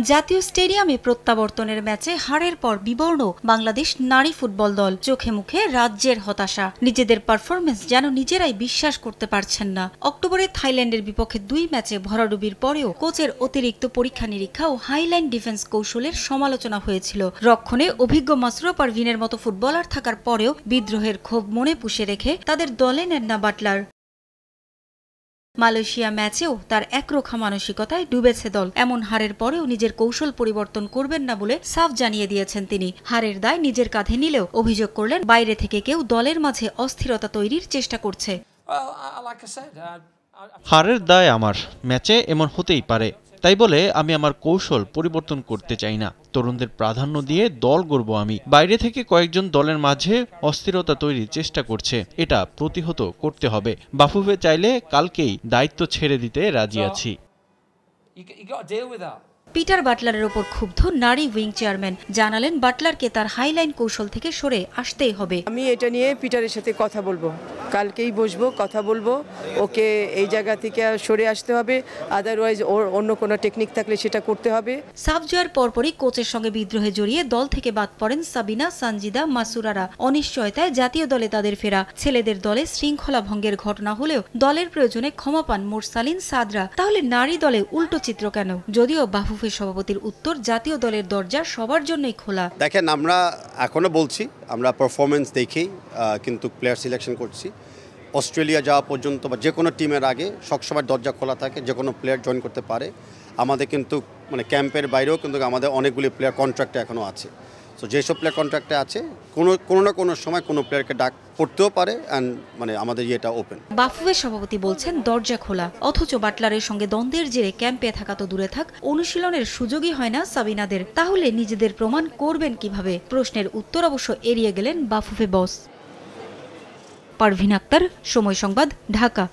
জাতীয় স্টেডিয়ামে প্রত্যাবর্তনের ম্যাচে হারের পর বিবর্ণ বাংলাদেশ নারী ফুটবল দল। চোখে মুখে রাজ্যের হতাশা, নিজেদের পারফরমেন্স যেন নিজেরাই বিশ্বাস করতে পারছেন না। অক্টোবরে থাইল্যান্ডের বিপক্ষে 2 ম্যাচে ভরাডুবির পরেও কোচের অতিরিক্ত পরীক্ষা নিরীক্ষা ও হাইলাইন ডিফেন্স কৌশলের সমালোচনা হয়েছিল। রক্ষণে অভিজ্ঞ মাসরুরা পারভিনের মতো ফুটবলার থাকার পরেও বিদ্রোহের ক্ষোভ মনে পুষে রেখে তাদের দলে নেন না বাটলার। মালয়েশিয়া ম্যাচেও তার একরোখা মানসিকতায় ডুবেছে দল। এমন হারের পরেও নিজের কৌশল পরিবর্তন করবেন না বলে সাফ জানিয়ে দিয়েছেন তিনি। হারের দায় নিজের কাঁধে নিলেও অভিযোগ করলেন বাইরে থেকে কেউ দলের মাঝে অস্থিরতা তৈরির চেষ্টা করছে। হারের দায় আমার, ম্যাচে এমন হতেই পারে, তাই বলে আমি আমার কৌশল পরিবর্তন করতে চাই না। তরুণদের প্রাধান্য দিয়ে দল গড়ব আমি। বাইরে থেকে কয়েকজন দলের মাঝে অস্থিরতা তৈরির চেষ্টা করছে, এটা প্রতিহত করতে হবে। বাফুফে চাইলে কালকেই দায়িত্ব ছেড়ে দিতে রাজি আছি। পিটার বাটলারের ওপর ক্ষুব্ধ নারী উইং চেয়ারম্যান জানালেন বাটলারকে তার হাইলাইন কৌশল থেকে সরে আসতেই হবে। আমি এটা নিয়ে পিটারের সাথে কথা বলবো, কালকেই বসবো, কথা বলবো, ওকে এই জায়গা থেকে সরে আসতে হবে, আদারওয়াইজ ওর অন্য কোনো টেকনিক থাকলে সেটা করতে হবে। সাফ জয়ের পরপরই কোচের সঙ্গে বিদ্রোহে জড়িয়ে দল থেকে বাদ পড়েন সাবিনা, সানজিদা, মাসুরারা। অনিশ্চয়তায় জাতীয় দলে তাদের ফেরা। ছেলেদের দলে শৃঙ্খলা ভঙ্গের ঘটনা হলেও দলের প্রয়োজনে ক্ষমা পান মোরসালিন, সাদরা। তাহলে নারী দলে উল্টো চিত্র কেন? যদিও বাফুফে সভাপতির উত্তর, জাতীয় দলের দরজা সবার জন্যই খোলা। দেখেন, আমরা এখনো বলছি আমরা পারফরমেন্স দেখেই কিন্তু প্লেয়ার সিলেকশন করছি। অস্ট্রেলিয়া যাওয়া পর্যন্ত বা যে কোনো টিমের আগে সবসময় দরজা খোলা থাকে, যে কোনো প্লেয়ার জয়েন করতে পারে। আমাদের কিন্তু ক্যাম্পের বাইরেও কিন্তু আমাদের অনেকগুলি প্লেয়ার কন্ট্রাক্টে এখনও আছে। সো যেসব প্লেয়ার কন্ট্রাক্টে আছে কোনো না কোনো সময় কোনো প্লেয়ারকে ডাক পড়তেও পারে। আমাদের ইয়েটা ওপেন। বাফুফে সভাপতি বলছেন দরজা খোলা, অথচ বাটলারের সঙ্গে দ্বন্দ্বের জেরে ক্যাম্পে থাকা তো দূরে থাক, অনুশীলনের সুযোগই হয় না সাবিনাদের। তাহলে নিজেদের প্রমাণ করবেন কিভাবে? প্রশ্নের উত্তর অবশ্য এড়িয়ে গেলেন বাফুফে বস। পারভিন আক্তার, সময় সংবাদ, ঢাকা।